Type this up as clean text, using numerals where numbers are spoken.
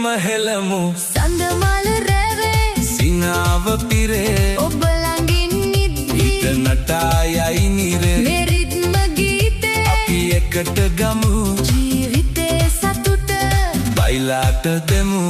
දෙකම හෙළමු සඳමාල රැවේ සිනාව පිරේ ඔබ ළඟින් නිද්දී හිත නටා යයි නිරේ මේ රිද්ම ගීතේ අපි එකට ගමු ජීවිතේ සතුට බයිලාට දෙමු